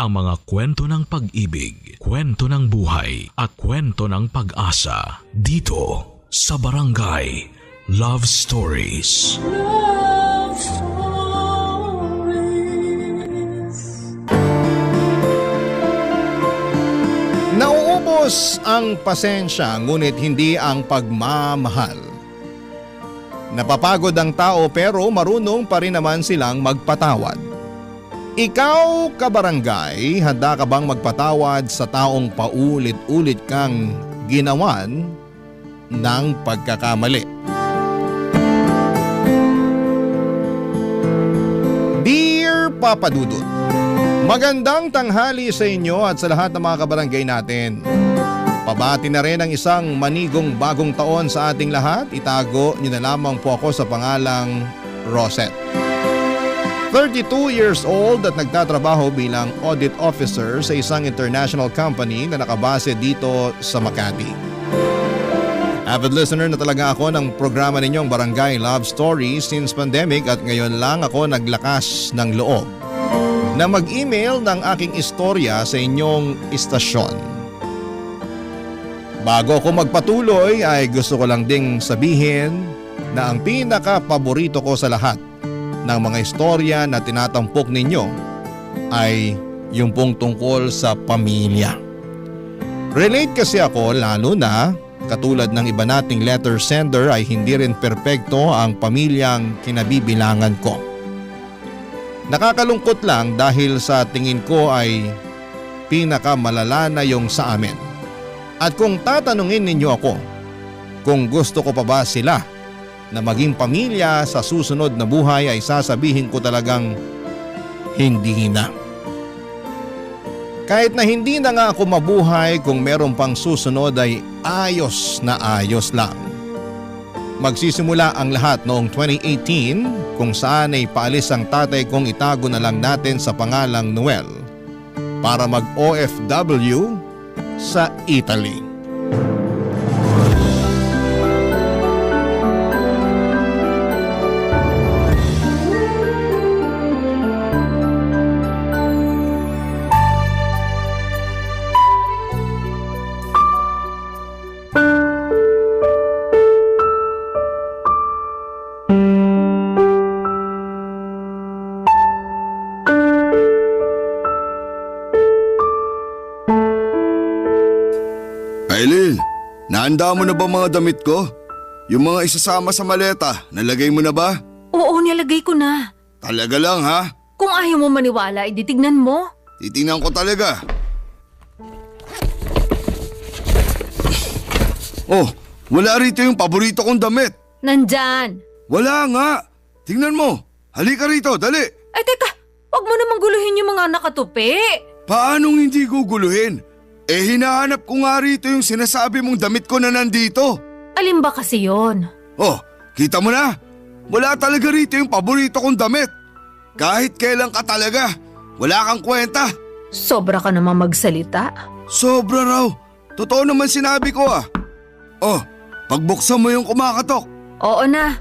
ang mga kwento ng pag-ibig, kwento ng buhay at kwento ng pag-asa dito sa Barangay Love Stories. Love Stories. Nauubos ang pasensya ngunit hindi ang pagmamahal. Napapagod ang tao pero marunong pa rin naman silang magpatawad. Ikaw, kabarangay, handa ka bang magpatawad sa taong paulit-ulit kang ginawan ng pagkakamali? Dear Papa Dudut, magandang tanghali sa inyo at sa lahat ng mga kabarangay natin. Pabati na rin ang isang manigong bagong taon sa ating lahat. Itago niyo na lamang po ako sa pangalang Rosette. 32 years old at nagtatrabaho bilang audit officer sa isang international company na nakabase dito sa Makati. Avid listener na talaga ako ng programa ninyong Barangay Love Stories since pandemic at ngayon lang ako naglakas ng loob na mag-email ng aking istorya sa inyong istasyon. Bago ako magpatuloy ay gusto ko lang ding sabihin na ang pinaka-paborito ko sa lahat ng mga istorya na tinatampok ninyo ay yung pong tungkol sa pamilya. Relate kasi ako lalo na katulad ng iba nating letter sender ay hindi rin perpekto ang pamilyang kinabibilangan ko. Nakakalungkot lang dahil sa tingin ko ay pinakamalala na yung sa amin. At kung tatanungin ninyo ako kung gusto ko pa ba sila na maging pamilya sa susunod na buhay ay sasabihin ko talagang hindi na. Kahit na hindi na nga ako mabuhay kung meron pang susunod ay ayos na ayos lang. Magsisimula ang lahat noong 2018 kung saan ay paalis ang tatay kong itago na lang natin sa pangalang Noel para mag-OFW sa Italy. Handa mo na ba mga damit ko? Yung mga isasama sa maleta, nalagay mo na ba? Oo, nilagay ko na. Talaga lang ha? Kung ayaw mo maniwala, titignan mo. Titingnan ko talaga. Oh, wala rito yung paborito kong damit. Nandyan. Wala nga. Tingnan mo. Halika rito, dali. Ay teka, wag mo namang guluhin yung mga nakatupi. Paanong hindi guguluhin? Hinahanap ko nga rito yung sinasabi mong damit ko na nandito. Alin ba kasi yon? Oh, kita mo na. Wala talaga rito yung paborito kong damit. Kahit kailan ka talaga, wala kang kwenta. Sobra ka naman magsalita. Sobra raw. Totoo naman sinabi ko ah. Oh, pagbuksan mo yung kumakatok. Oo na.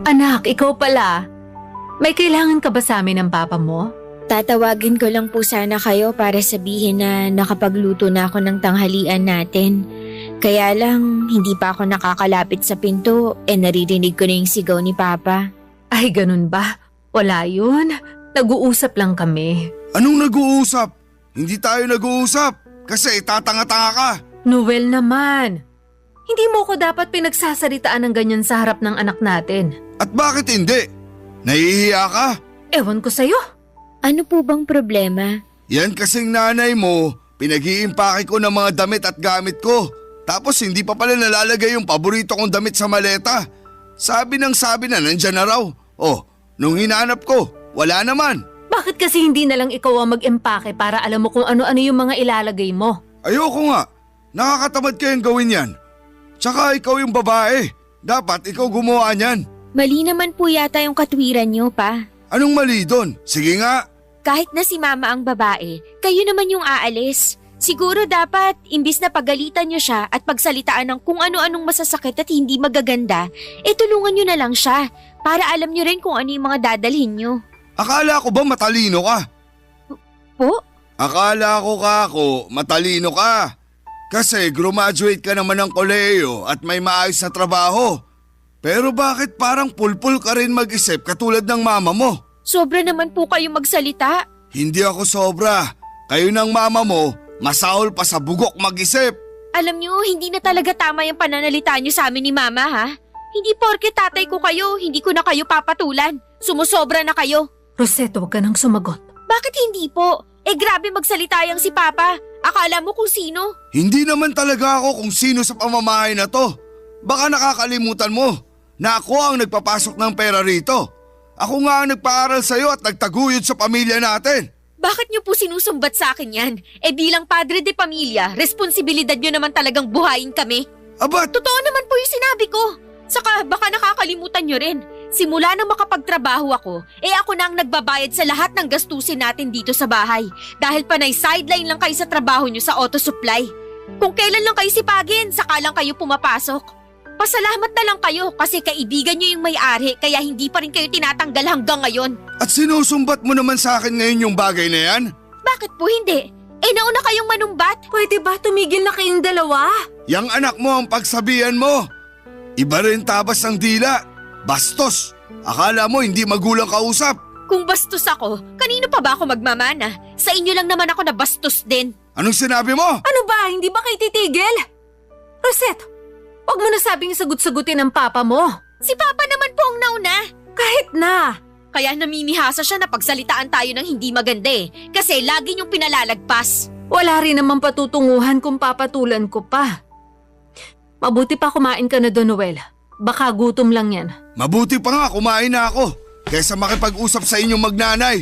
Anak, ikaw pala. May kailangan ka ba sa amin ng papa mo? Tatawagin ko lang po sana kayo para sabihin na nakapagluto na ako ng tanghalian natin. Kaya lang, hindi pa ako nakakalapit sa pinto naririnig ko na yung sigaw ni Papa. Ay, ganun ba? Wala yun. Nag-uusap lang kami. Anong nag-uusap? Hindi tayo nag-uusap kasi tatanga-tanga ka. Noel naman. Hindi mo ko dapat pinagsasalitaan ng ganyan sa harap ng anak natin. At bakit hindi? Nahihiya ka? Ewan ko sa'yo. Ano po bang problema? Yan kasing nanay mo, pinag-iimpake ko ng mga damit at gamit ko. Tapos hindi pa pala nalalagay yung paborito kong damit sa maleta. Sabi na nandyan na raw. Oh, nung hinanap ko, wala naman. Bakit kasi hindi na lang ikaw ang mag-empake para alam mo kung ano-ano yung mga ilalagay mo? Ayoko nga. Nakakatamad kayang gawin yan. Tsaka ikaw yung babae. Dapat ikaw gumawa niyan. Mali naman po yata yung katwiran niyo, Pa. Anong mali doon? Sige nga. Kahit na si Mama ang babae, kayo naman yung aalis. Siguro dapat, imbis na pagalitan niyo siya at pagsalitaan ng kung ano-anong masasakit at hindi magaganda, tulungan niyo na lang siya para alam niyo rin kung ano yung mga dadalhin niyo. Akala ko ba matalino ka? Po? Akala ko kako, matalino ka. Kasi graduate ka naman ng kolehiyo at may maayos na trabaho. Pero bakit parang pulpul ka rin mag-isip katulad ng mama mo? Sobra naman po kayo magsalita. Hindi ako sobra. Kayo ng mama mo, masahol pa sa bugok mag-isip. Alam niyo, hindi na talaga tama yung pananalita niyo sa amin ni Mama, ha? Hindi porke tatay ko kayo, hindi ko na kayo papatulan. Sumusobra na kayo. Rosette, huwag ka nang sumagot. Bakit hindi po? Grabe magsalita yang si Papa. Akala mo kung sino? Hindi naman talaga ako kung sino sa pamamahay na to. Baka nakakalimutan mo na ako ang nagpapasok ng pera rito. Ako nga ang nagpaaral sa'yo at nagtaguyod sa pamilya natin. Bakit niyo po sinusumbat sa akin yan? Bilang padre de pamilya, responsibilidad niyo naman talagang buhayin kami. Aba, Totoo naman po yung sinabi ko. Saka baka nakakalimutan niyo rin. Simula nang makapagtrabaho ako, ako na ang nagbabayad sa lahat ng gastusin natin dito sa bahay. Dahil panay sideline lang kayo sa trabaho niyo sa auto supply. Kung kailan lang kayo sipagin, saka lang kayo pumapasok. Pasalamat na lang kayo kasi kaibigan niyo yung may-ari kaya hindi pa rin kayo tinatanggal hanggang ngayon. at sinusumbat mo naman sa akin ngayon yung bagay na yan? Bakit po hindi? Nauna kayong manumbat. Pwede ba tumigil na kayong dalawa? Yang anak mo ang pagsabihan mo. Iba rin tabas ng dila. Bastos. Akala mo hindi magulang kausap. Kung bastos ako, kanino pa ba ako magmamana? Sa inyo lang naman ako na bastos din. Anong sinabi mo? Ano ba? Hindi ba kayo titigil? Rosette, huwag mo na sabing sagot-sagutin ang papa mo. Si Papa naman po ang nauna. Kahit na. Kaya namimihasa siya na pagsalitaan tayo ng hindi maganda kasi lagi niyong pinalalagpas. Wala rin naman patutunguhan kung papatulan ko pa. Mabuti pa kumain ka na doon, Noel. Baka gutom lang yan. Mabuti pa nga kumain na ako kaysa makipag-usap sa inyong magnanay.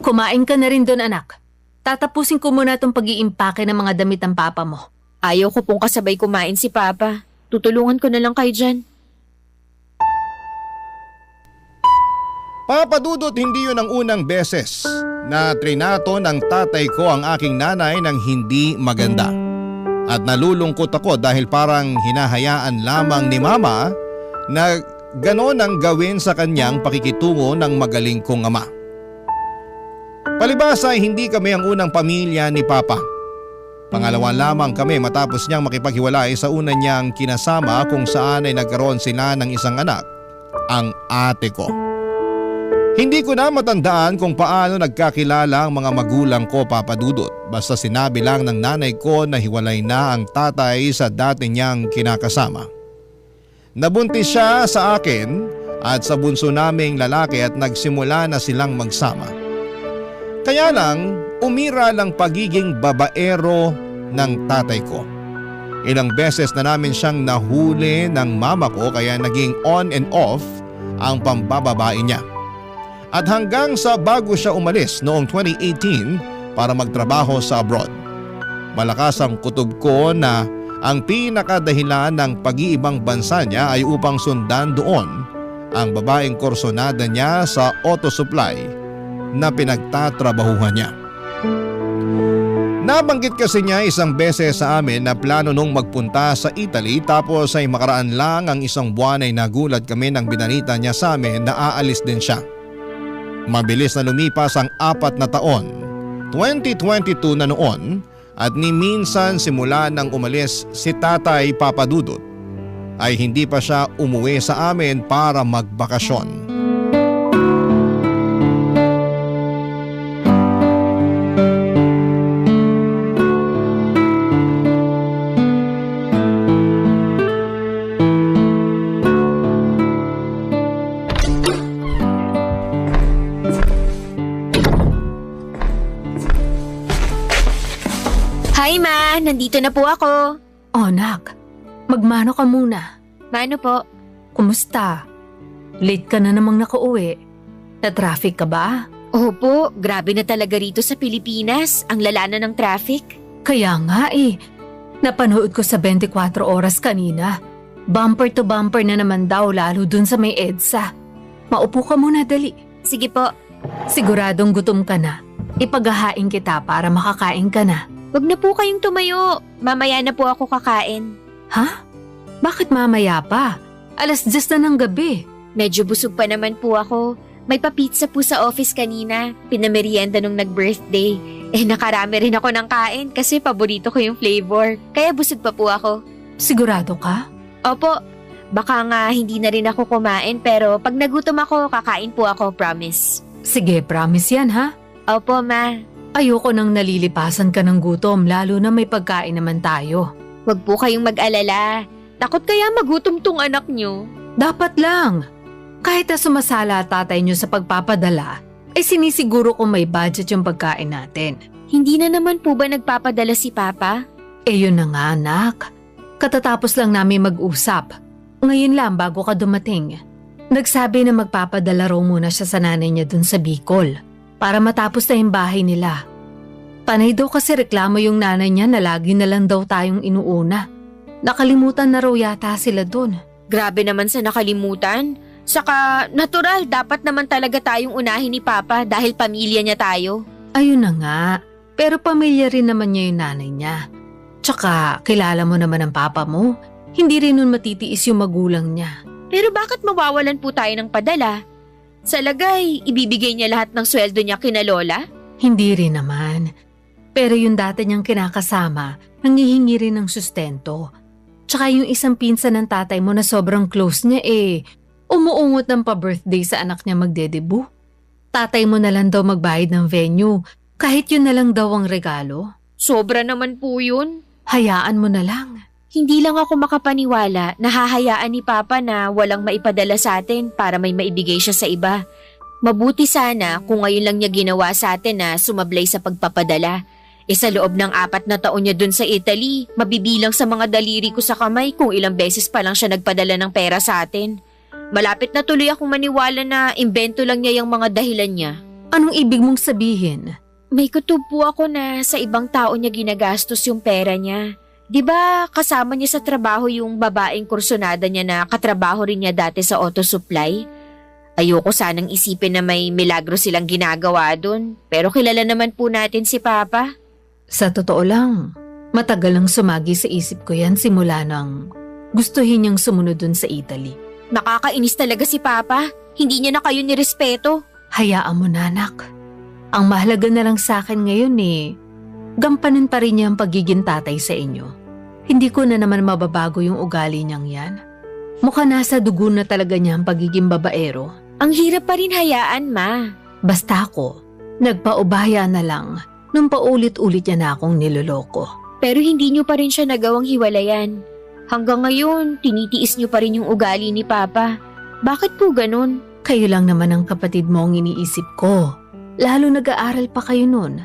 Kumain ka na rin doon, anak. Tatapusin ko muna itong pag-iimpake ng mga damit ng papa mo. Ayaw ko pong kasabay kumain si Papa. Tutulungan ko na lang kayo dyan. Papa Dudut, hindi yun ang unang beses na trinato ng tatay ko ang aking nanay ng hindi maganda. At nalulungkot ako dahil parang hinahayaan lamang ni Mama na ganon ang gawin sa kanyang pakikitungo ng magaling kong ama. Palibhasa ay hindi kami ang unang pamilya ni Papa. Pangalawa lamang kami matapos niyang makipaghiwalay sa una niyang kinasama kung saan ay nagkaroon sila ng isang anak, ang ate ko. Hindi ko na matandaan kung paano nagkakilala ang mga magulang ko, Papa Dudut. Basta sinabi lang ng nanay ko na hiwalay na ang tatay sa dati niyang kinakasama. Nabuntis siya sa akin at sa bunso naming lalaki at nagsimula na silang magsama. Kaya lang, umira lang pagiging babaero ng tatay ko. Ilang beses na namin siyang nahuli ng mama ko kaya naging on and off ang pambababae niya. At hanggang sa bago siya umalis noong 2018 para magtrabaho sa abroad. Malakas ang kutob ko na ang pinakadahilan ng pag-iibang bansa niya ay upang sundan doon ang babaeng kursonada niya sa auto supply na pinagtatrabahuhan niya. Nabanggit kasi niya isang beses sa amin na plano nung magpunta sa Italy tapos ay makaraan lang ang isang buwan ay nagulat kami nang binalita niya sa amin na aalis din siya. Mabilis na lumipas ang 4 na taon, 2022 na noon at ni minsan simula nang umalis si Tatay Papa Dudut ay hindi pa siya umuwi sa amin para magbakasyon. Hi Ma, nandito na po ako. Oh, nak. Magmano ka muna. Mano po? Kumusta? Late ka na namang nakauwi. Na-traffic ka ba? Opo, grabe na talaga rito sa Pilipinas. Ang lala na ng traffic. Kaya nga Napanood ko sa 24 oras kanina. Bumper to bumper na naman daw lalo dun sa may EDSA. Maupo ka muna dali. Sige po. Siguradong gutom ka na. Ipaghahain kita para makakain ka na. Wag na po kayong tumayo. Mamaya na po ako kakain. Ha? Bakit mamaya pa? 10:00 na ng gabi. Medyo busog pa naman po ako. May pa-pizza po sa office kanina. Pinamerienda nung nag-birthday. Nakarami rin ako ng kain kasi paborito ko yung flavor. Kaya busog pa po ako. Sigurado ka? Opo, baka nga hindi na rin ako kumain pero pag nagutom ako, kakain po ako, promise. Sige, promise yan ha? Opo, ma. Ayoko nang nalilipasan ka ng gutom lalo na may pagkain naman tayo. Huwag po kayong mag-alala. Takot kaya magutom tong anak nyo. Dapat lang. Kahit na sumasala tatay nyo sa pagpapadala, ay sinisiguro kung may budget yung pagkain natin. Hindi na naman po ba nagpapadala si Papa? Yun na nga anak. Katatapos lang namin mag-usap. Ngayon lang bago ka dumating. Nagsabi na magpapadala raw muna siya sa nanay niya dun sa Bicol para matapos na yung bahay nila. Panay daw kasi reklamo yung nanay niya na lagi na lang daw tayong inuuna. Nakalimutan na raw yata sila dun. Grabe naman sa nakalimutan. Saka natural, dapat naman talaga tayong unahin ni Papa dahil pamilya niya tayo. Ayun na nga, pero pamilya rin naman niya yung nanay niya. Tsaka kilala mo naman ang papa mo, hindi rin nun matitiis yung magulang niya. Pero bakit mawawalan po tayo ng padala? Sa lagay, ibibigay niya lahat ng sweldo niya kina Lola? Hindi rin naman. Pero yung dati niyang kinakasama, nangihingi rin ng sustento. Tsaka yung isang pinsan ng tatay mo na sobrang close niya umuungot ng pa-birthday sa anak niya magdedebu. Tatay mo na lang daw magbayad ng venue, kahit yun na lang daw ang regalo. Sobra naman po yun. Hayaan mo na lang. Hindi lang ako makapaniwala na hahayaan ni Papa na walang maipadala sa atin para may maibigay siya sa iba. Mabuti sana kung ngayon lang niya ginawa sa atin na sumablay sa pagpapadala. Sa loob ng 4 na taon niya dun sa Italy, mabibilang sa mga daliri ko sa kamay kung ilang beses pa lang siya nagpadala ng pera sa atin. Malapit na tuloy akong maniwala na imbento lang niya yung mga dahilan niya. Anong ibig mong sabihin? May kutob po ako na sa ibang tao niya ginagastos yung pera niya. 'Di ba kasama niya sa trabaho yung babaeng kursunada niya na katrabaho rin niya dati sa auto supply? Ayoko sanang isipin na may milagro silang ginagawa dun. Pero kilala naman po natin si Papa. Sa totoo lang, matagal nang sumagi sa isip ko yan simula nang gustuhin niyang sumunod dun sa Italy. Nakakainis talaga si Papa. Hindi niya na kayo nirespeto. Hayaan mo na anak. Ang mahalaga na lang sa akin ngayon gampanan pa rin niya ang pagiging tatay sa inyo. Hindi ko na naman mababago yung ugali niyang yan. Mukha nasa dugo na talaga niya ang pagiging babaero. Ang hirap pa rin hayaan, Ma. Basta ako, nagpaubaya na lang nung paulit-ulit niya na akong niloloko. Pero hindi niyo pa rin siya nagawang hiwalayan. Hanggang ngayon, tinitiis niyo pa rin yung ugali ni Papa. Bakit po ganun? Kayo lang naman ang kapatid mo ang iniisip ko. Lalo nag-aaral pa kayo nun.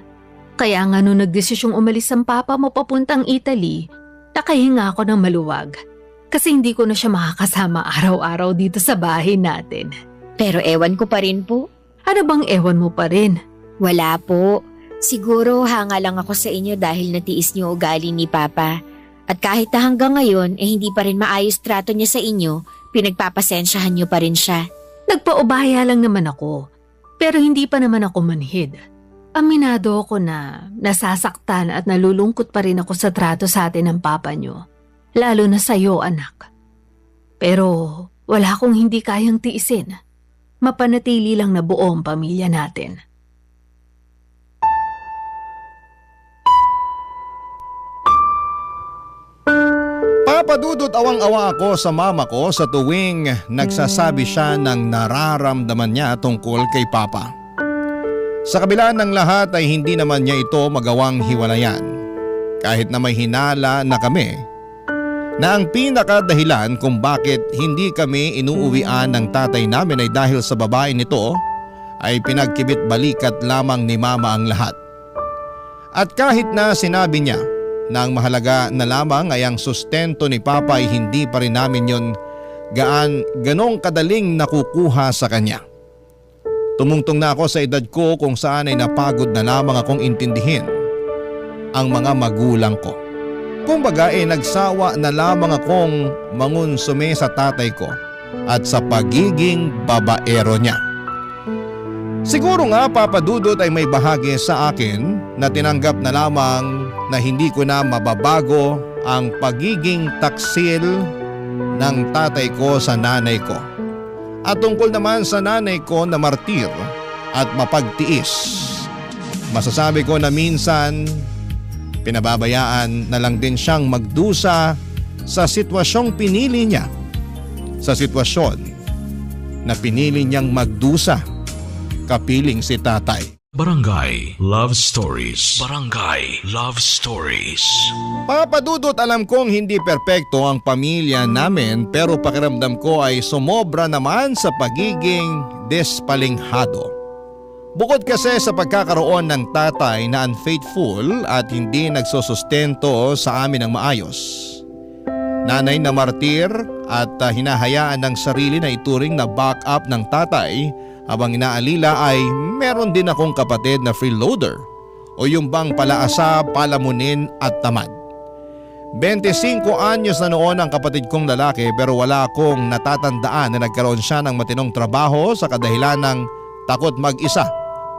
Kaya nga nung nagdesisyong umalis ang papa mo papuntang Italy, nakahinga ako ng maluwag. Kasi hindi ko na siya makakasama araw-araw dito sa bahay natin. Pero ewan ko pa rin po. Ano bang ewan mo pa rin? Wala po. Siguro hanga lang ako sa inyo dahil natiis niyo ugali ni Papa. At kahit na hanggang ngayon hindi pa rin maayos trato niya sa inyo, pinagpapasensyahan niyo pa rin siya. Nagpaubaya lang naman ako, pero hindi pa naman ako manhid. Aminado ako na nasasaktan at nalulungkot pa rin ako sa trato sa atin ng papa niyo, lalo na sa'yo anak. Pero wala akong hindi kayang tiisin. Mapanatili lang na buo ang pamilya natin. Papadudot awang-awa ako sa mama ko sa tuwing nagsasabi siya ng nararamdaman niya tungkol kay Papa. Sa kabila ng lahat ay hindi naman niya ito magawang hiwalayan. Kahit na may hinala na kami na ang pinakadahilan kung bakit hindi kami inuuwian ng tatay namin ay dahil sa babae nito ay pinagkibit balikat lamang ni mama ang lahat. At kahit na sinabi niya na ang mahalaga na lamang ay ang sustento ni Papa ay hindi pa rin namin yon ganong kadaling nakukuha sa kanya. Tumungtong na ako sa edad ko kung saan ay napagod na lamang akong intindihin ang mga magulang ko. Kumbaga nagsawa na lamang akong mangunsume sa tatay ko at sa pagiging babaero niya. Siguro nga papadudot ay may bahagi sa akin na tinanggap na lamang na hindi ko na mababago ang pagiging taksil ng tatay ko sa nanay ko. At tungkol naman sa nanay ko na martir at mapagtiis, masasabi ko na minsan pinababayaan na lang din siyang magdusa sa sitwasyong pinili niya. Sa sitwasyon na pinili niyang magdusa, kapiling si tatay. Barangay Love Stories. Barangay Love Stories. Papa Dudut, alam kong hindi perpekto ang pamilya namin pero pakiramdam ko ay sumobra naman sa pagiging despalinghado. Bukod kasi sa pagkakaroon ng tatay na unfaithful at hindi nagsusustento sa amin ng maayos. Nanay na martir at hinahayaan ng sarili na ituring na backup ng tatay, habang inaalila ay meron din akong kapatid na freeloader o yung bang palaasa, palamunin at tamad. 25 anyos na noon ang kapatid kong lalaki pero wala akong natatandaan na nagkaroon siya ng matinong trabaho sa kadahilan ng takot mag-isa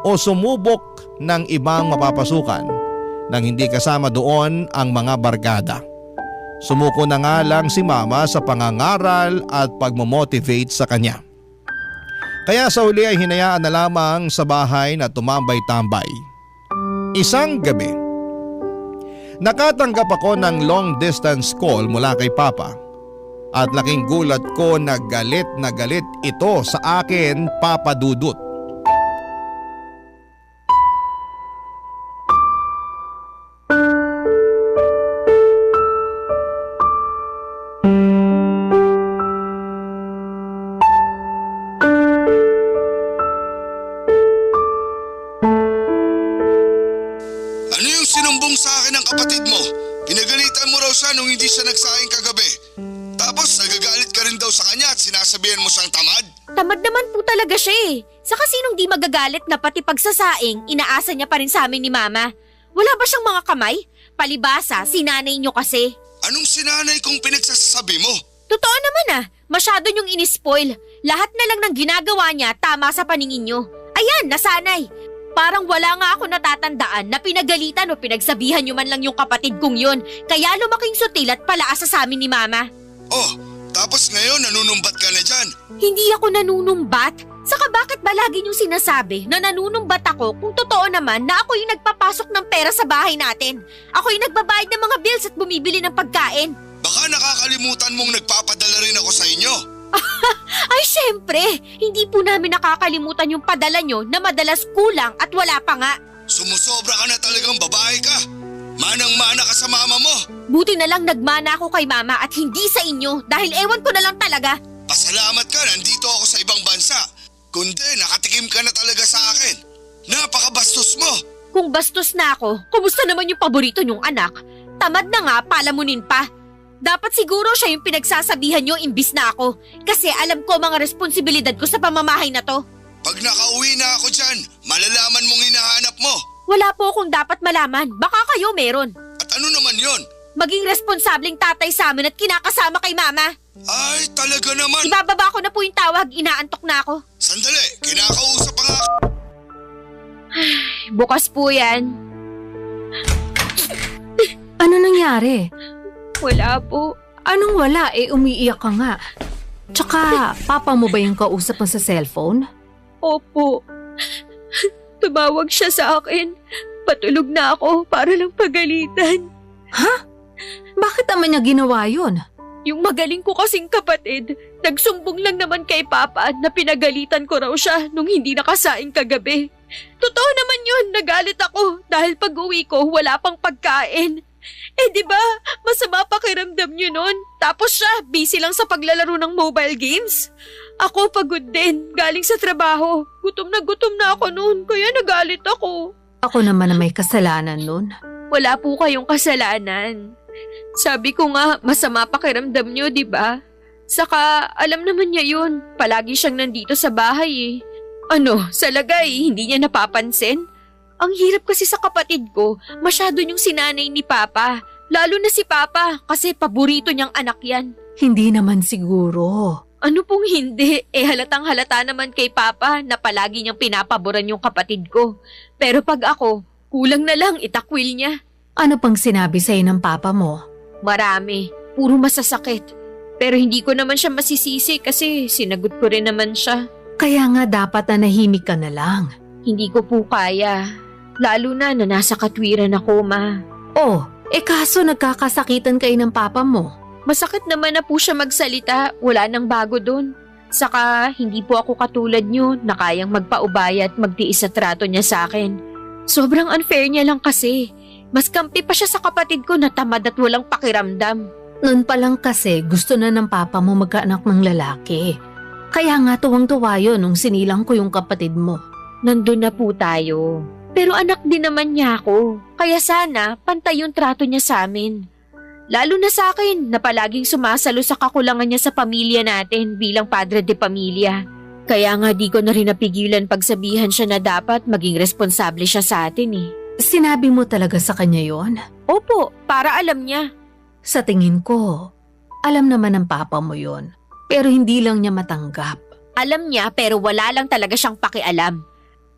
o sumubok ng ibang mapapasukan nang hindi kasama doon ang mga barkada. Sumuko na nga lang si mama sa pangangaral at pagmomotivate sa kanya. Kaya sa huli ay hinayaan na lamang sa bahay na tumambay-tambay. Isang gabi, nakatanggap ako ng long distance call mula kay Papa at laking gulat ko na galit ito sa akin, Papa Dudut. Nung hindi siya nagsaing kagabi. Tapos nagagalit ka rin daw sa kanya at sinasabihan mo siyang tamad? Tamad naman po talaga siya eh. Saka sinong di magagalit na pati pagsasaing, inaasa niya pa rin sa amin ni Mama. Wala ba siyang mga kamay? Palibasa, sinanay niyo kasi. Anong sinanay kung pinagsasabi mo? Totoo naman masyado niyong inispoil. Lahat na lang ng ginagawa niya tama sa paningin niyo. Ayan, nasanay. Parang wala nga ako natatandaan na pinagalitan o pinagsabihan niyo man lang yung kapatid kong yun. Kaya lumaking sutil at palaasa sa amin ni Mama. Oh, tapos ngayon nanunumbat ka na dyan. Hindi ako nanunumbat. Saka bakit ba lagi niyong sinasabi na nanunumbat ako kung totoo naman na ako yung nagpapasok ng pera sa bahay natin? Ako yung nagbabayad ng mga bills at bumibili ng pagkain. Baka nakakalimutan mong nagpapadala rin ako sa inyo. Ay syempre, hindi po namin nakakalimutan yung padala nyo na madalas kulang at wala pa nga. Sumusobra ka na talagang babae ka. Manang-mana ka sa mama mo. Buti na lang nagmana ako kay Mama at hindi sa inyo dahil ewan ko na lang talaga. Pasalamat ka, nandito ako sa ibang bansa. Kundi nakatikim ka na talaga sa akin. Napakabastos mo. Kung bastos na ako, kumusta naman yung paborito nyong anak? Tamad na nga, palamunin pa. Dapat siguro siya yung pinagsasabihan nyo imbis na ako kasi alam ko mga responsibilidad ko sa pamamahay na to. Pag nakauwi na ako dyan, malalaman mong hinahanap mo. Wala po akong dapat malaman, baka kayo meron. At ano naman yon? Maging responsableng tatay sa amin at kinakasama kay Mama. Ay, talaga naman. Ibababa ko na po yung tawag, inaantok na ako. Sandali, kinakausap pa nga. Bukas po yan. Ano nangyari? Wala po. Anong wala? Umiiyak ka nga. Tsaka, papa mo ba yung kausap mo sa cellphone? Opo. Tumawag siya sa akin. Patulog na ako para lang pagalitan. Ha? Bakit naman niya ginawa yun? Yung magaling ko kasing kapatid, nagsumbong lang naman kay Papa na pinagalitan ko raw siya nung hindi nakasaing kagabi. Totoo naman yun, nagalit ako dahil pag-uwi ko wala pang pagkain. Di ba? Masama pakiramdam niyo nun. Tapos siya, busy lang sa paglalaro ng mobile games. Ako pagod din, galing sa trabaho. Gutom na ako noon, kaya nagalit ako. Ako naman na may kasalanan nun. Wala po kayong kasalanan. Sabi ko nga, masama pakiramdam niyo, di ba? Saka, alam naman niya yun. Palagi siyang nandito sa bahay eh. Sa lagay, hindi niya napapansin? Ang hirap kasi sa kapatid ko, masyado niyong sinanay ni Papa. Lalo na si Papa kasi paborito niyang anak yan. Hindi naman siguro. Ano pong hindi? Halatang halata naman kay Papa na palagi niyang pinapaboran yung kapatid ko. Pero pag ako, kulang na lang itakwil niya. Ano pang sinabi sa'yo ng papa mo? Marami. Puro masasakit. Pero hindi ko naman siya masisisi kasi sinagot ko rin naman siya. Kaya nga dapat na nahimik ka na lang. Hindi ko po kaya. Lalo na nasa katwiran ako, Ma. Oh, kaso nagkakasakitan kayo ng papa mo. Masakit naman na po siya magsalita. Wala nang bago dun. Saka hindi po ako katulad niyo na kayang magpaubaya at magtiis sa trato niya sa akin. Sobrang unfair niya lang kasi. Mas kampi pa siya sa kapatid ko na tamad at walang pakiramdam. Noon pa lang kasi gusto na ng papa mo magkaanak ng lalaki. Kaya nga tuwang-tuwa yun nung sinilang ko yung kapatid mo. Nandun na po tayo. Pero anak din naman niya ako. Kaya sana pantay yung trato niya sa amin. Lalo na sa akin na palaging sumasalo sa kakulangan niya sa pamilya natin bilang padre de pamilya. Kaya nga di ko na rin napigilan pagsabihan siya na dapat maging responsable siya sa atin eh. Sinabi mo talaga sa kanya yon? Opo, para alam niya. Sa tingin ko, alam naman ng papa mo yon. Pero hindi lang niya matanggap. Alam niya pero wala lang talaga siyang pakialam.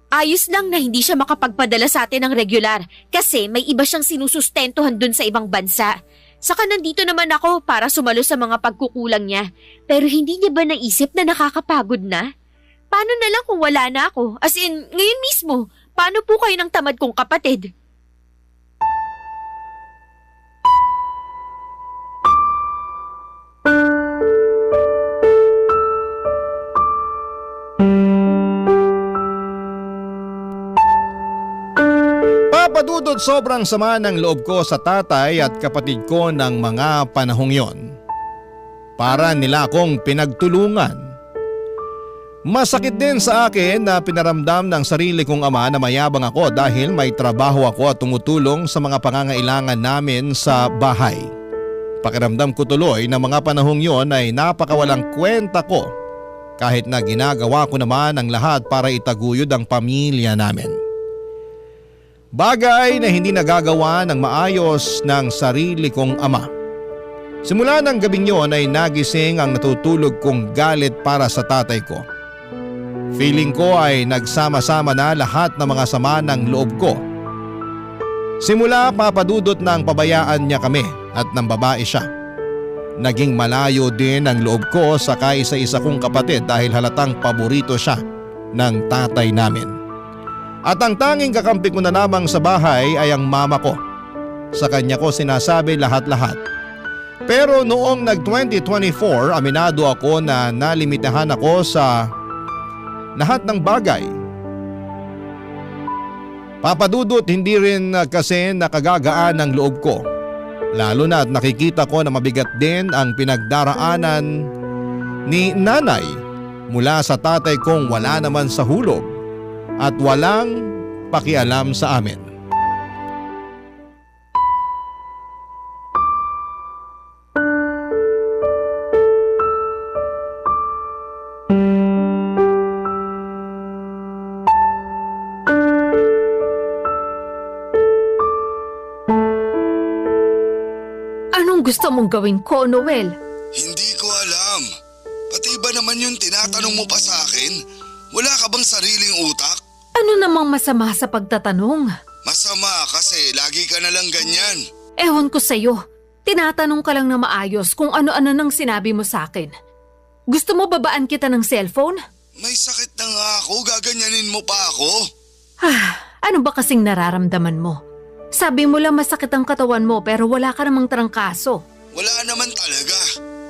Ayos lang na hindi siya makapagpadala sa atin ng regular kasi may iba siyang sinusustentuhan dun sa ibang bansa. Saka nandito naman ako para sumalo sa mga pagkukulang niya. Pero hindi niya ba naisip na nakakapagod na? Paano na lang kung wala na ako? As in, ngayon mismo, paano po kayo ng tamad kong kapatid? Papadudod sobrang sama ng loob ko sa tatay at kapatid ko ng mga panahong yon. Para nila akong pinagtulungan. Masakit din sa akin na pinaramdam ng sarili kong ama na mayabang ako dahil may trabaho ako at tumutulong sa mga pangangailangan namin sa bahay. Pakiramdam ko tuloy na mga panahong yon ay napakawalang kwenta ko kahit na ginagawa ko naman ang lahat para itaguyod ang pamilya namin. Bagay na hindi nagagawa ng maayos ng sarili kong ama. Simula ng gabing yon ay nagising ang natutulog kong galit para sa tatay ko. Feeling ko ay nagsama-sama na lahat ng mga sama ng loob ko. Simula papadudot ng pabayaan niya kami at ng babae siya. Naging malayo din ang loob ko sa kaisa-isa kong kapatid dahil halatang paborito siya ng tatay namin. At ang tanging kakampi ko na lamang sa bahay ay ang mama ko. Sa kanya ko sinasabi lahat-lahat. Pero noong nag-2024, aminado ako na nalimitahan ako sa lahat ng bagay. Papadudot hindi rin kasi nakagagaan ang loob ko. Lalo na at nakikita ko na mabigat din ang pinagdaraanan ni nanay mula sa tatay kong wala naman sa hulog at walang pakialam sa amin. Anong gusto mong gawin ko, Noel? Hindi ko alam. Pati ba naman yung tinatanong mo pa sa akin? Wala ka bang sariling utak? Ano namang masama sa pagtatanong? Masama kasi lagi ka na lang ganyan. Ewan ko sa'yo. Tinatanong ka lang na maayos kung ano-ano nang sinabi mo sa akin. Gusto mo babaan kita ng cellphone? May sakit na nga ako, gaganyanin mo pa ako? Ano ba kasing nararamdaman mo? Sabi mo lang masakit ang katawan mo pero wala ka namang trangkaso. Wala naman talaga.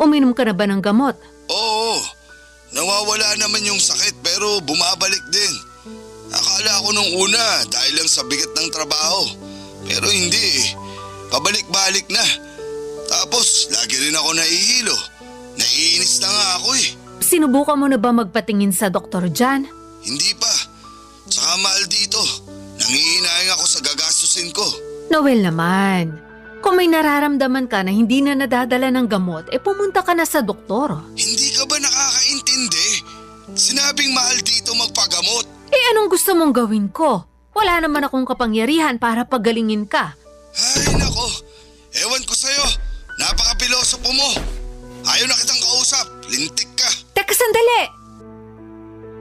Uminom ka na ba ng gamot? Oo, nawawala naman yung sakit pero bumabalik din. Akala ko nung una dahil lang sa bigat ng trabaho. Pero hindi eh. Pabalik-balik na. Tapos lagi rin ako nahihilo. Naiinis na nga ako eh. Sinubukan mo na ba magpatingin sa doktor dyan? Hindi pa. Tsaka mahal dito. Nangihinayang ako sa gagastusin ko. Noel naman, kung may nararamdaman ka na hindi na nadadala ng gamot, pumunta ka na sa doktor. Hindi ka ba nakakaintindi? Sinabing mahal dito magpagamot. Anong gusto mong gawin ko? Wala naman akong kapangyarihan para pagalingin ka. Ay nako, ewan ko sa'yo. Napaka-pilosopo mo. Ayaw na kitang kausap, lintik ka. Teka sandali!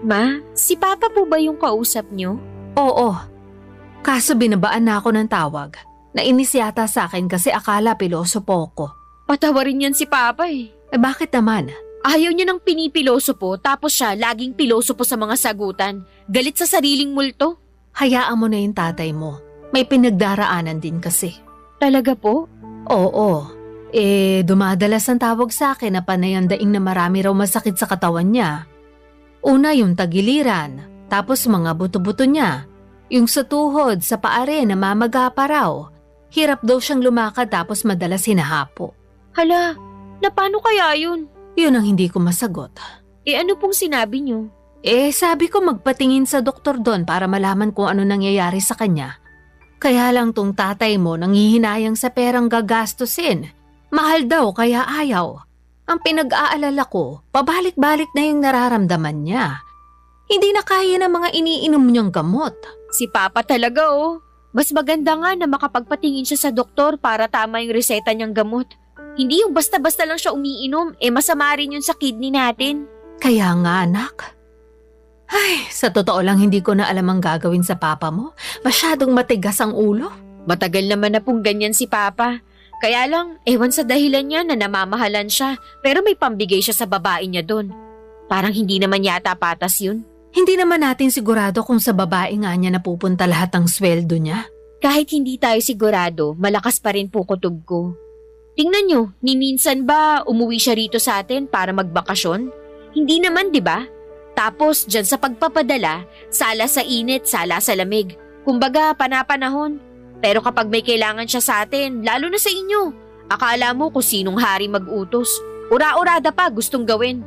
Ma, si Papa po ba yung kausap niyo? Oo. Kaso binabaan na ako ng tawag. Nainis yata sa akin kasi akala pilosopo ko. Patawarin yan si Papa eh. Bakit naman? Ayaw niya ng pinipiloso po tapos siya laging piloso po sa mga sagutan. Galit sa sariling multo. Hayaan mo na yung tatay mo. May pinagdaraanan din kasi. Talaga po? Oo. Dumadalas ang tawag sa akin na panay ang daing na marami raw masakit sa katawan niya. Una yung tagiliran, tapos mga buto-buto niya. Yung sa tuhod, sa paa rin, namamaga pa raw. Hirap daw siyang lumakad tapos madalas hinahapo. Hala, na paano kaya yun? Yun ang hindi ko masagot. Ano pong sinabi niyo? Sabi ko magpatingin sa doktor doon para malaman kung ano nangyayari sa kanya. Kaya lang tong tatay mo nanghihinayang sa perang gagastusin. Mahal daw kaya ayaw. Ang pinag-aalala ko, pabalik-balik na yung nararamdaman niya. Hindi na kaya ng mga iniinom niyang gamot. Si Papa talaga oh. Mas maganda nga na makapagpatingin siya sa doktor para tama yung reseta niyang gamot. Hindi yung basta-basta lang siya umiinom, masama rin yun sa kidney natin. Kaya nga anak. Ay, sa totoo lang hindi ko na alam ang gagawin sa papa mo. Masyadong matigas ang ulo. Matagal naman na pong ganyan si Papa. Kaya lang, ewan sa dahilan niya na namamahalan siya pero may pambigay siya sa babae niya doon. Parang hindi naman yata patas yun. Hindi naman natin sigurado kung sa babae nga niya napupunta lahat ng sweldo niya. Kahit hindi tayo sigurado, malakas pa rin po kutob ko. Tingnan nyo, ni minsan ba umuwi siya rito sa atin para magbakasyon? Hindi naman, di ba? Tapos, dyan sa pagpapadala, sala sa init, sala sa lamig. Kumbaga, panapanahon. Pero kapag may kailangan siya sa atin, lalo na sa inyo, akala mo kung sinong hari mag-utos. Ura-urada pa, gustong gawin.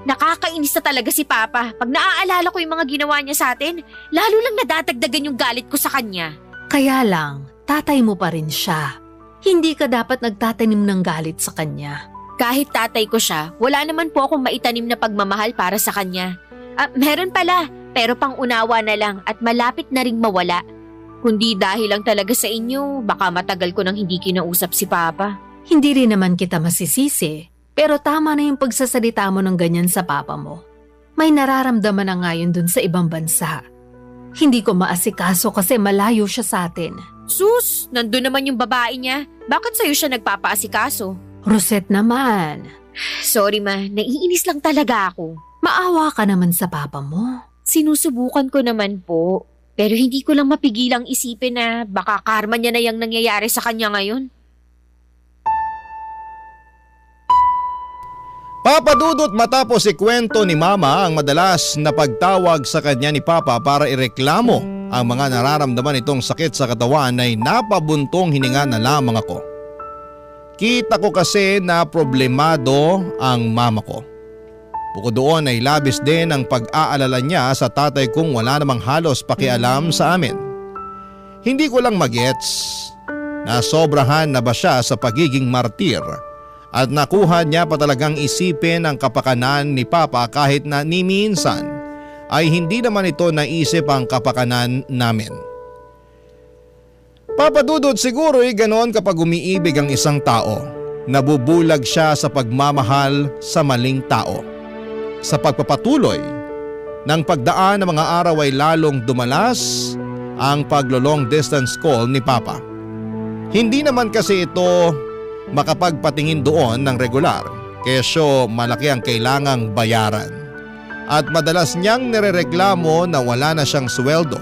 Nakakainis na talaga si Papa. Pag naaalala ko yung mga ginawa niya sa atin, lalo lang nadadagdagan yung galit ko sa kanya. Kaya lang, tatay mo pa rin siya. Hindi ka dapat nagtatanim ng galit sa kanya. Kahit tatay ko siya, wala naman po akong maitanim na pagmamahal para sa kanya. Meron pala, pero pang-unawa na lang at malapit na ring mawala. Kundi dahil lang talaga sa inyo, baka matagal ko nang hindi kinausap si Papa. Hindi rin naman kita masisisi, pero tama na yung pagsasalita mo ng ganyan sa papa mo. May nararamdaman na ngayon dun sa ibang bansa. Hindi ko maasikaso kasi malayo siya sa atin. Sus, nandun naman yung babae niya. Bakit sa'yo siya nagpapaasikaso? Rosette naman. Sorry ma, naiinis lang talaga ako. Maawa ka naman sa papa mo. Sinusubukan ko naman po. Pero hindi ko lang mapigilang isipin na baka karma niya na yung nangyayari sa kanya ngayon. Papa Dudut, matapos ikwento ni Mama ang madalas na pagtawag sa kanya ni Papa para ireklamo ang mga nararamdaman itong sakit sa katawan ay napabuntong hininga na lamang ako. Kita ko kasi na problemado ang mama ko. Bukod doon ay labis din ang pag-aalala niya sa tatay kong wala namang halos pakialam sa amin. Hindi ko lang magets na sobrahan na ba siya sa pagiging martir at nakuha niya pa talagang isipin ang kapakanan ni Papa kahit na ni minsan ay hindi naman ito naisip ang kapakanan namin. Papa Dudut, siguro ay ganoon kapag umiibig ang isang tao. Nabubulag siya sa pagmamahal sa maling tao. Sa pagpapatuloy ng pagdaan ng mga araw ay lalong dumalas ang paglo-long distance call ni Papa. Hindi naman kasi ito makapagpatingin doon ng regular, kesyo malaki ang kailangang bayaran. At madalas niyang nirereklamo na wala na siyang sweldo,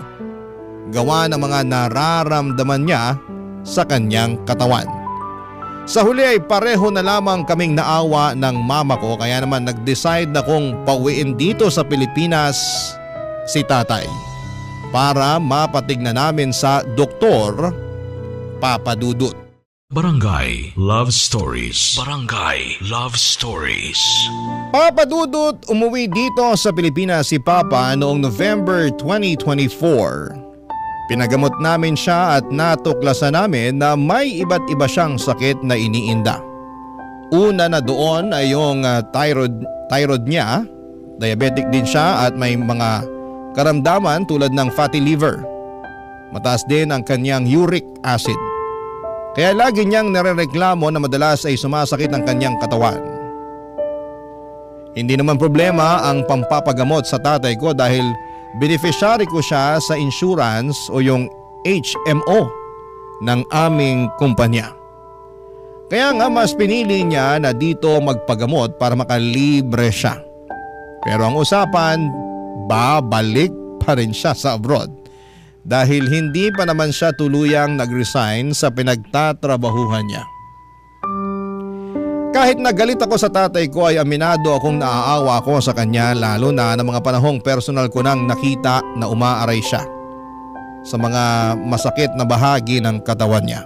gawa ng mga nararamdaman niya sa kanyang katawan. Sa huli ay pareho na lamang kaming naawa ng mama ko kaya naman nag-decide na kung pauwiin dito sa Pilipinas si tatay para mapatignan namin sa doktor, Papa Dudut. Barangay Love Stories. Barangay Love Stories. Papa Dudut, umuwi dito sa Pilipinas si Papa noong November 2024. Pinagamot namin siya at natuklasan namin na may iba't iba siyang sakit na iniinda. Una na doon ay yung thyroid niya, diabetic din siya at may mga karamdaman tulad ng fatty liver. Mataas din ang kanyang uric acid. Kaya lagi niyang narereklamo na madalas ay sumasakit ang kanyang katawan. Hindi naman problema ang pampapagamot sa tatay ko dahil beneficiary ko siya sa insurance o yung HMO ng aming kumpanya. Kaya nga mas pinili niya na dito magpagamot para makalibre siya. Pero ang usapan, babalik pa rin siya sa abroad dahil hindi pa naman siya tuluyang nag-resign sa pinagtatrabahuhan niya. Kahit nagalit ako sa tatay ko ay aminado akong naaawa ako sa kanya, lalo na ng mga panahong personal ko nang nakita na umaaray siya sa mga masakit na bahagi ng katawan niya.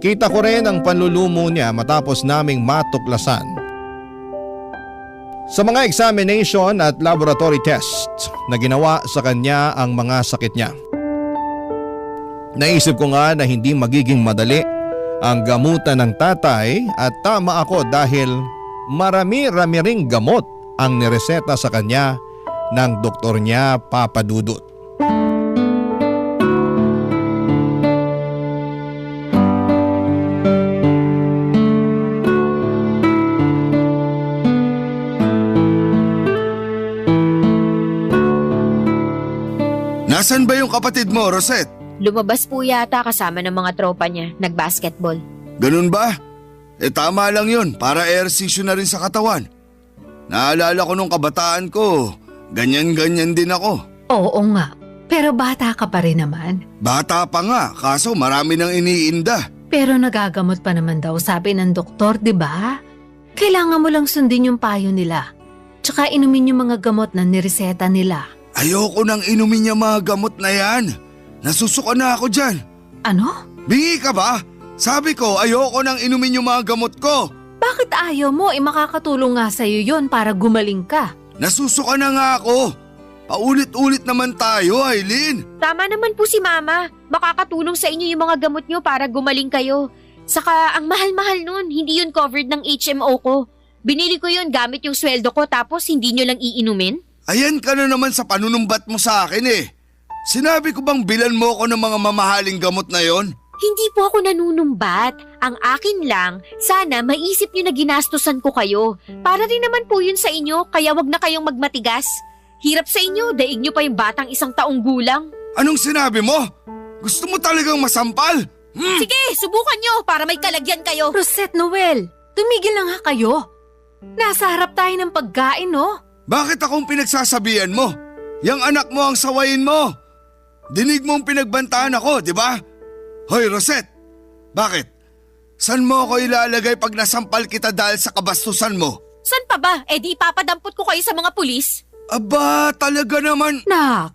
Kita ko rin ang panlulumo niya matapos naming matuklasan sa mga examination at laboratory test na ginawa sa kanya ang mga sakit niya. Naisip ko nga na hindi magiging madali ang gamutan ng tatay at tama ako dahil marami-rami ring gamot ang nireseta sa kanya ng doktor niya, Papa Dudut. Nasaan ba yung kapatid mo, Rosette? Lumabas po yata kasama ng mga tropa niya, nag-basketball. Ganun ba? Tama lang yun, para ehersisyo na rin sa katawan. Naalala ko nung kabataan ko, ganyan-ganyan din ako. Oo nga, pero bata ka pa rin naman. Bata pa nga, kaso marami nang iniinda. Pero nagagamot pa naman daw, sabi ng doktor, di ba? Kailangan mo lang sundin yung payo nila. Tsaka inumin yung mga gamot na nireseta nila. Ayoko nang inumin yung mga gamot na yan. Nasusuka na ako dyan. Ano? Bingi ka ba? Sabi ko, ayoko nang inumin yung mga gamot ko. Bakit ayaw mo? Makakatulong nga sa'yo yun para gumaling ka. Nasusuka na nga ako. Paulit-ulit naman tayo, Aileen. Tama naman po si Mama. Makakatulong sa inyo yung mga gamot nyo para gumaling kayo. Saka ang mahal-mahal nun, hindi yun covered ng HMO ko. Binili ko yun gamit yung sweldo ko tapos hindi nyo lang iinumin? Ayan ka na naman sa panunumbat mo sa akin eh. Sinabi ko bang bilan mo ako ng mga mamahaling gamot na yon? Hindi po ako nanunumbat. Ang akin lang, sana maisip nyo na ginastusan ko kayo. Para rin naman po yun sa inyo, kaya wag na kayong magmatigas. Hirap sa inyo, daig nyo pa yung batang 1 taong gulang. Anong sinabi mo? Gusto mo talagang masampal? Sige, subukan nyo para may kalagyan kayo. Rosette, Noel, tumigil na nga kayo. Nasa harap tayo ng pagkain, no? Bakit akong pinagsasabihan mo? Yang anak mo ang sawayin mo. Dinig mong pinagbantaan ako, di ba? Hoy, Rosette, bakit? San mo ako ilalagay pag nasampal kita dahil sa kabastusan mo? San pa ba? Di ipapadampot ko kayo sa mga pulis. Aba, talaga naman. Nak,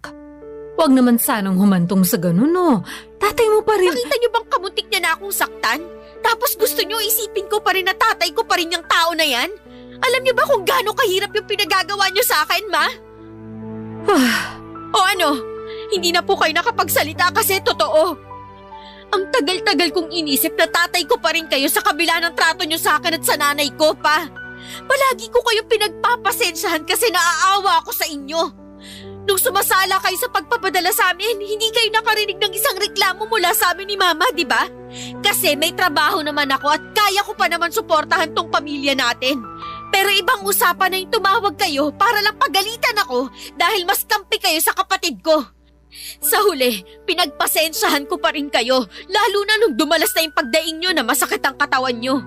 wag naman sanang humantong sa ganun, no? Tatay mo pa rin. Nakita niyo bang kamuntik niya na akong saktan? Tapos gusto niyo isipin ko pa rin na tatay ko pa rin yung tao na yan? Alam niyo ba kung gaano kahirap yung pinagagawa niyo sa akin, Ma? O ano? Hindi na po kayo nakapagsalita kasi totoo. Ang tagal-tagal kong inisip na tatay ko pa rin kayo sa kabila ng trato niyo sa akin at sa nanay ko pa. Palagi ko kayo pinagpapasensyahan kasi naaawa ako sa inyo. Nung sumasala kayo sa pagpapadala sa amin, hindi kayo nakarinig ng isang reklamo mula sa amin ni Mama, di ba? Kasi may trabaho naman ako at kaya ko pa naman suportahan tong pamilya natin. Pero ibang usapan na yung tumawag kayo para lang pagalitan ako dahil mas kampi kayo sa kapatid ko. Sa huli, pinagpasensyahan ko pa rin kayo, lalo na nung dumalas na yung pagdaing nyo na masakit ang katawan nyo.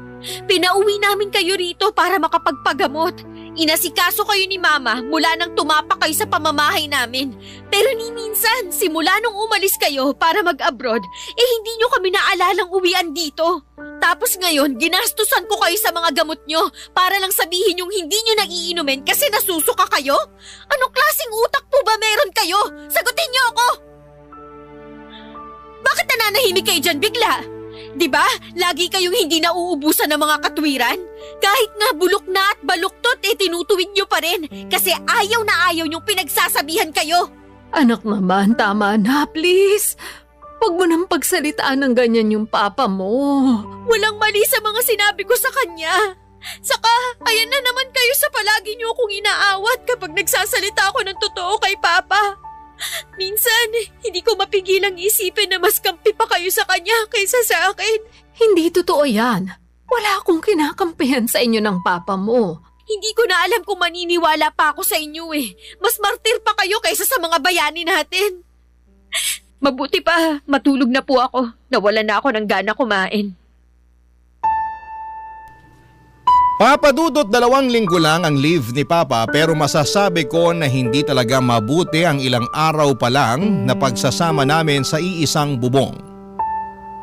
Pinauwi namin kayo rito para makapagpagamot. Inasikaso kayo ni Mama mula nang tumapak kayo sa pamamahay namin. Pero ni minsan, simula nung umalis kayo para mag-abroad, hindi nyo kami naalalang uwian dito. Tapos ngayon, ginastusan ko kayo sa mga gamot nyo para lang sabihin yung hindi nyo naiinumin kasi nasusuka kayo? Anong klaseng utak po ba meron kayo? Sagutin nyo ako! Bakit nananahimik kayo dyan bigla? Diba? Lagi kayong hindi nauubusan ng mga katwiran? Kahit nga bulok na at baluktot, tinutuwid nyo pa rin kasi ayaw na ayaw yung pinagsasabihan kayo. Anak naman, tama na, please. Huwag mo nang pagsalitaan ng ganyan yung papa mo. Walang mali sa mga sinabi ko sa kanya. Saka, ayan na naman kayo sa palagi niyo akong inaawat kapag nagsasalita ako ng totoo kay Papa. Minsan, hindi ko mapigilang isipin na mas kampi pa kayo sa kanya kaysa sa akin. Hindi totoo yan. Wala akong kinakampihan sa inyo ng papa mo. Hindi ko na alam kung maniniwala pa ako sa inyo eh. Mas martir pa kayo kaysa sa mga bayani natin. Mabuti pa, matulog na po ako. Nawalan na ako ng gana kumain. Papadudot 2 linggo lang ang leave ni Papa pero masasabi ko na hindi talaga mabuti ang ilang araw pa lang na pagsasama namin sa iisang bubong.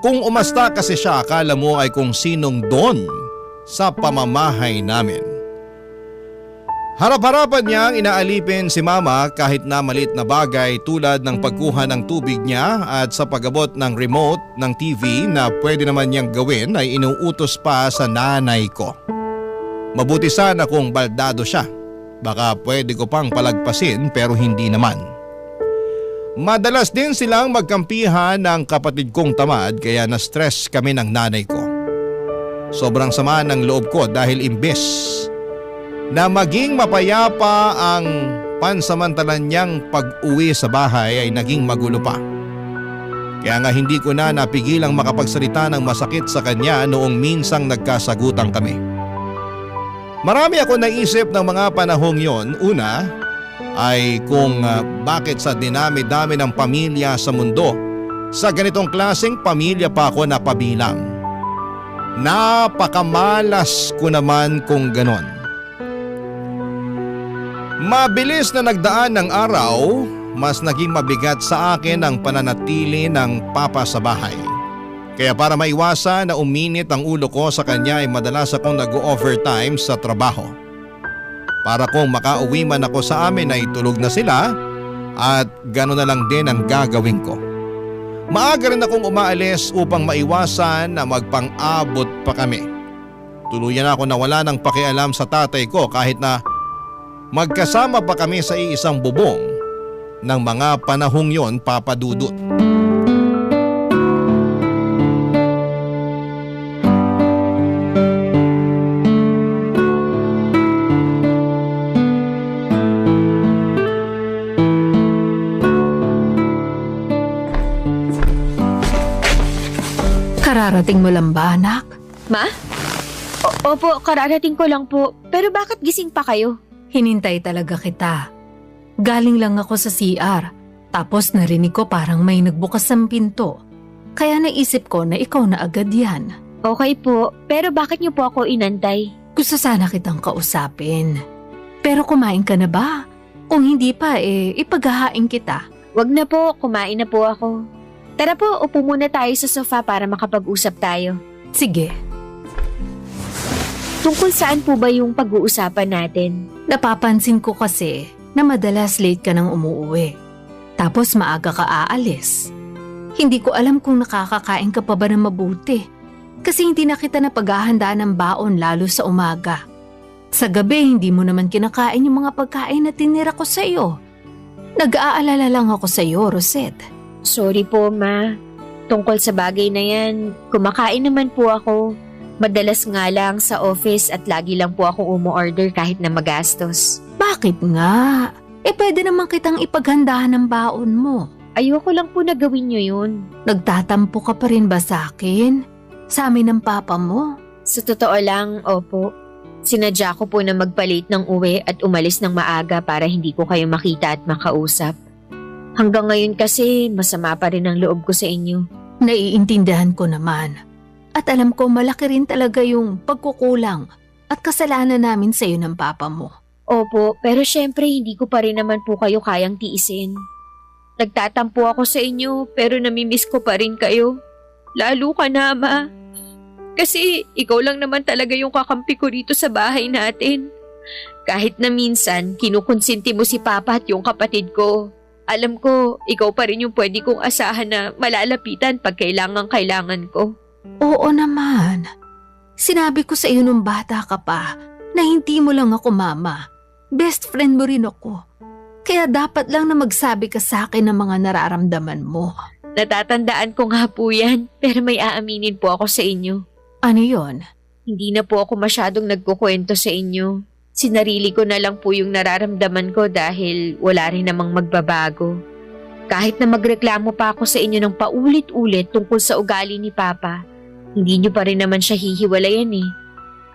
Kung umasta kasi siya akala mo ay kung sinong don sa pamamahay namin. Harap-harapan niyang inaalipin si Mama kahit na maliit na bagay tulad ng pagkuha ng tubig niya at sa pag-abot ng remote ng TV na pwede naman niyang gawin ay inuutos pa sa nanay ko. Mabuti sana kung baldado siya. Baka pwede ko pang palagpasin pero hindi naman. Madalas din silang magkampihan ng kapatid kong tamad kaya na-stress kami ng nanay ko. Sobrang sama ng loob ko dahil imbes na maging mapayapa ang pansamantalan niyang pag-uwi sa bahay ay naging magulo pa. Kaya nga hindi ko na napigilang makapagsalita ng masakit sa kanya noong minsang nagkasagutan kami. Marami ako naisip ng mga panahong yon. Una ay kung bakit sa dinami-dami ng pamilya sa mundo, sa ganitong klaseng pamilya pa ako napabilang. Napakamalas ko naman kung ganon. Mabilis na nagdaan ng araw, mas naging mabigat sa akin ang pananatili ng Papa sa bahay. Kaya para maiwasan na uminit ang ulo ko sa kanya ay madalas akong nag-overtime sa trabaho. Para kung makauwi man ako sa amin ay tulog na sila at gano'n na lang din ang gagawin ko. Maaga rin akong umaalis upang maiwasan na magpang-abot pa kami. Tuluyan ako na wala nang pakialam sa tatay ko kahit na magkasama pa kami sa iisang bubong ng mga panahong yon, Papa Dudut. Kararating mo lang ba, anak? Ma? Opo, kararating ko lang po. Pero bakit gising pa kayo? Hinintay talaga kita. Galing lang ako sa CR. Tapos narinig ko parang may nagbukas ng pinto. Kaya naisip ko na ikaw na agad yan. Okay po, pero bakit niyo po ako inantay? Gusto sana kitang kausapin. Pero kumain ka na ba? Kung hindi pa ipaghahain kita. Wag na po, kumain na po ako. Tara po, upo muna tayo sa sofa para makapag-usap tayo. Sige. Tungkol saan po ba yung pag-uusapan natin? Napapansin ko kasi na madalas late ka nang umuuwi. Tapos maaga ka aalis. Hindi ko alam kung nakakakain ka pa ba ng mabuti. Kasi hindi na kita napaghahandaan ng baon lalo sa umaga. Sa gabi hindi mo naman kinakain yung mga pagkain na tinira ko sa iyo. Nag-aalala lang ako sa iyo, Rosette. Sorry po, Ma. Tungkol sa bagay na yan, kumakain naman po ako. Madalas nga lang sa office at lagi lang po ako umu-order kahit na magastos. Bakit nga? Pwede naman kitang ipaghandahan ng baon mo. Ayoko lang po na gawin nyo yun. Nagtatampo ka pa rin ba sa akin? Sa amin ng papa mo? Sa totoo lang, opo. Sinadya ko po na magpalit ng uwi at umalis ng maaga para hindi ko kayo makita at makausap. Hanggang ngayon kasi masama pa rin ang loob ko sa inyo. Naiintindihan ko naman. At alam ko malaki rin talaga yung pagkukulang at kasalanan namin sa iyo ng papa mo. Opo, pero syempre hindi ko pa rin naman po kayo kayang tiisin. Nagtatampo ako sa inyo pero namimiss ko pa rin kayo. Lalo ka na, Ma. Kasi ikaw lang naman talaga yung kakampi ko rito sa bahay natin. Kahit na minsan kinukonsinti mo si Papa at yung kapatid ko. Alam ko, ikaw pa rin yung pwede kong asahan na malalapitan pag kailangan ko. Oo naman. Sinabi ko sa iyo nung bata ka pa na hindi mo lang ako mama. Best friend mo rin ako. Kaya dapat lang na magsabi ka sa akin ng mga nararamdaman mo. Natatandaan ko nga po yan, pero may aaminin po ako sa inyo. Ano yon? Hindi na po ako masyadong nagkukwento sa inyo. Sinarili ko na lang po yung nararamdaman ko dahil wala rin namang magbabago. Kahit na magreklamo pa ako sa inyo ng paulit-ulit tungkol sa ugali ni Papa, hindi niyo pa rin naman siya hihiwalayan eh.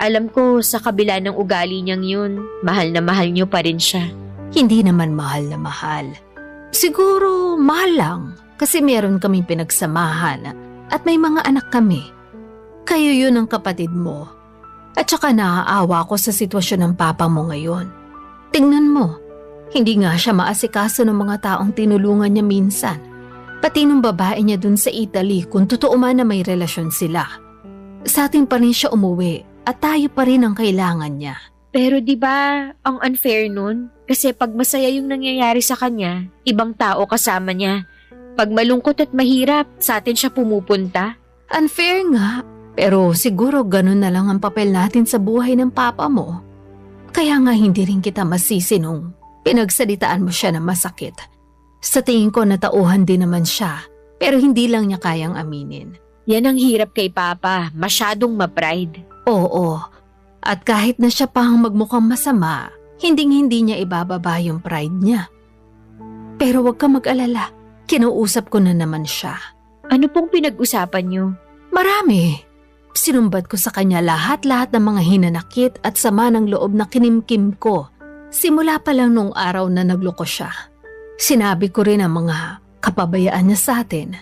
Alam ko sa kabila ng ugali niyang yun, mahal na mahal niyo pa rin siya. Hindi naman mahal na mahal. Siguro mahal lang kasi meron kaming pinagsamahan at may mga anak kami. Kayo yun ang kapatid mo. At saka naaawa ko sa sitwasyon ng papa mo ngayon. Tingnan mo, hindi nga siya maasikaso ng mga taong tinulungan niya minsan. Pati nung babae niya dun sa Italy kung totoo man na may relasyon sila. Sa atin pa rin siya umuwi at tayo pa rin ang kailangan niya. Pero di ba ang unfair nun? Kasi pag masaya yung nangyayari sa kanya, ibang tao kasama niya. Pag malungkot at mahirap, sa atin siya pumupunta. Unfair nga, pero siguro ganun na lang ang papel natin sa buhay ng papa mo. Kaya nga hindi rin kita masisi nung pinagsalitaan mo siya na masakit. Sa tingin ko natauhan din naman siya, pero hindi lang niya kayang aminin. Yan ang hirap kay papa, masyadong ma-pride. Oo, at kahit na siya pang magmukhang masama, hinding-hindi niya ibababa yung pride niya. Pero huwag ka mag-alala, kinuusap ko na naman siya. Ano pong pinag-usapan niyo? Marami. Sinumbat ko sa kanya lahat-lahat ng mga hinanakit at sama ng loob na kinimkim ko. Simula pa lang nung araw na nagloko siya. Sinabi ko rin ang mga kapabayaan niya sa atin.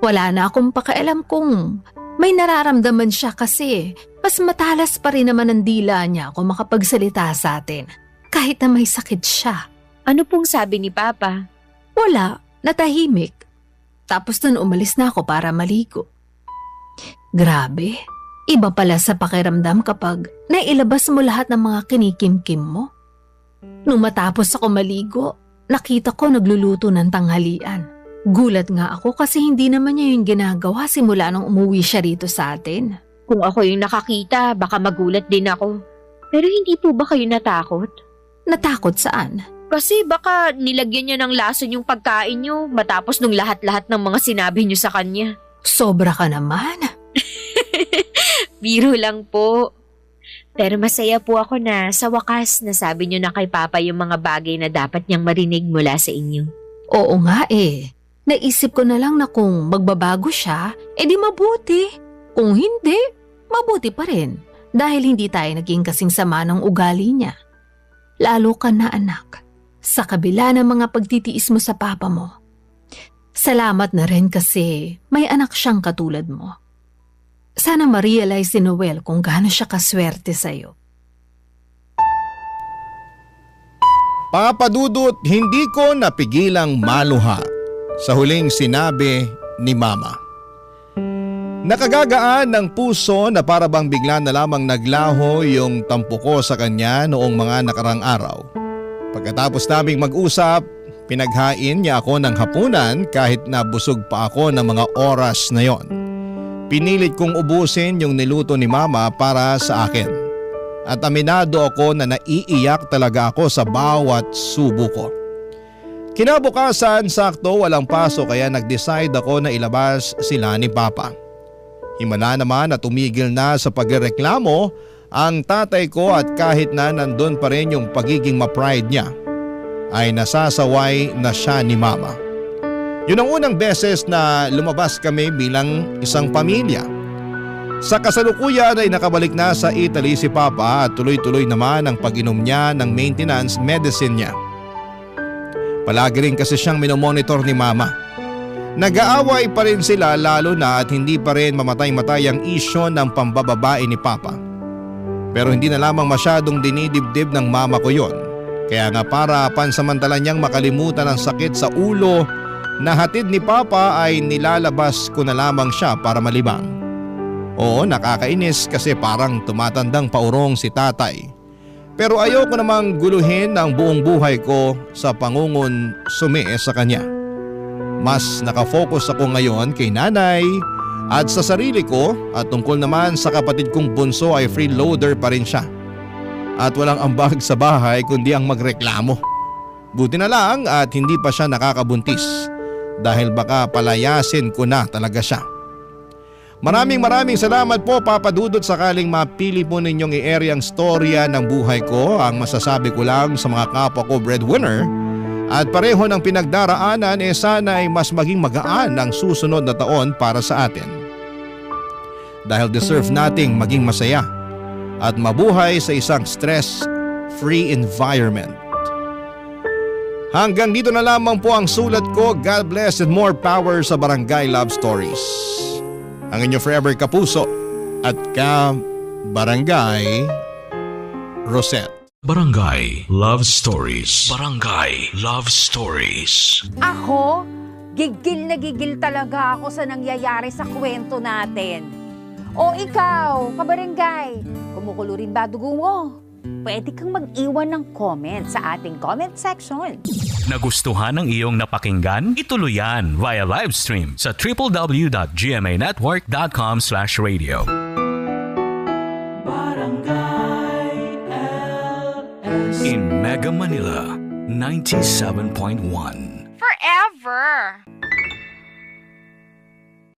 Wala na akong pakialam kung may nararamdaman siya kasi mas matalas pa rin naman ang dila niya kung makapagsalita sa atin. Kahit na may sakit siya. Ano pong sabi ni Papa? Wala, natahimik. Tapos nun umalis na ako para maligo. Grabe, iba pala sa pakiramdam kapag nailabas mo lahat ng mga kinikimkim mo. Nung matapos ako maligo, nakita ko nagluluto ng tanghalian. Gulat nga ako kasi hindi naman niya yung ginagawa simula nung umuwi siya rito sa atin. Kung ako yung nakakita, baka magulat din ako. Pero hindi po ba kayo natakot? Natakot saan? Kasi baka nilagyan niya ng lason yung pagkain niyo matapos nung lahat-lahat ng mga sinabi niyo sa kanya. Sobra ka naman. Biro lang po. Pero masaya po ako na sa wakas nasabi niyo na kay Papa yung mga bagay na dapat niyang marinig mula sa inyo. Oo nga eh. Naisip ko na lang na kung magbabago siya, edi mabuti. Kung hindi, mabuti pa rin. Dahil hindi tayo naging kasing sama ng ugali niya. Lalo ka na anak, sa kabila ng mga pagtitiis mo sa papa mo. Salamat na rin kasi may anak siyang katulad mo. Sana ma-realize ni Noel kung gaano siya kaswerte sa'yo. Papa Dudut, hindi ko napigilang maluha sa huling sinabi ni Mama. Nakagagaan ng puso na para bang bigla na lamang naglaho yung tampo ko sa kanya noong mga nakarang araw. Pagkatapos naming mag-usap, pinaghain niya ako ng hapunan kahit na busog pa ako ng mga oras na yon. Pinilit kong ubusin yung niluto ni Mama para sa akin. At aminado ako na naiiyak talaga ako sa bawat subo ko. Kinabukasan, sakto walang pasok kaya nag-decide ako na ilabas sila ni Papa. Himala naman at tumigil na sa pagreklamo ang tatay ko at kahit na nandun pa rin yung pagiging ma-pride niya, ay nasasaway na siya ni Mama. Yun ang unang beses na lumabas kami bilang isang pamilya. Sa kasalukuyan ay nakabalik na sa Italy si Papa at tuloy-tuloy naman ang pag-inom niya ng maintenance medicine niya. Palagi rin kasi siyang minomonitor ni Mama. Nag-aaway pa rin sila lalo na at hindi pa rin mamatay-matay ang isyo ng pambababae ni Papa. Pero hindi na lamang masyadong dinidibdib ng mama ko yon. Kaya nga para pansamantala niyang makalimutan ang sakit sa ulo na hatid ni Papa ay nilalabas ko na lamang siya para malibang. Oo, nakakainis kasi parang tumatandang paurong si tatay. Pero ayoko namang guluhin ang buong buhay ko sa pangungon sumi sa kanya. Mas nakafocus ako ngayon kay nanay at sa sarili ko at tungkol naman sa kapatid kong bunso ay freeloader pa rin siya. At walang ambag sa bahay kundi ang magreklamo. Buti na lang at hindi pa siya nakakabuntis dahil baka palayasin ko na talaga siya. Maraming salamat po Papa Dudut, sakaling mapili po ninyong i-area ang storya ng buhay ko. Ang masasabi ko lang sa mga kapwa ko breadwinner at pareho ng pinagdaraanan sana ay mas maging magaan ang susunod na taon para sa atin. Dahil deserve nating maging masaya at mabuhay sa isang stress-free environment. Hanggang dito na lamang po ang sulat ko. God bless and more power sa Barangay Love Stories. Ang inyo forever kapuso at Barangay Rosette. Barangay Love Stories. Barangay Love Stories. Ako, gigil na gigil talaga ako sa nangyayari sa kwento natin. O ikaw, kabarangay, kumukulo rin ba dugo mo? Pwede kang mag-iwan ng comment sa ating comment section. Nagustuhan ng iyong napakinggan? Ituloy yan via live stream sa www.gmanetwork.com/radio. In Mega Manila, 97.1. Forever!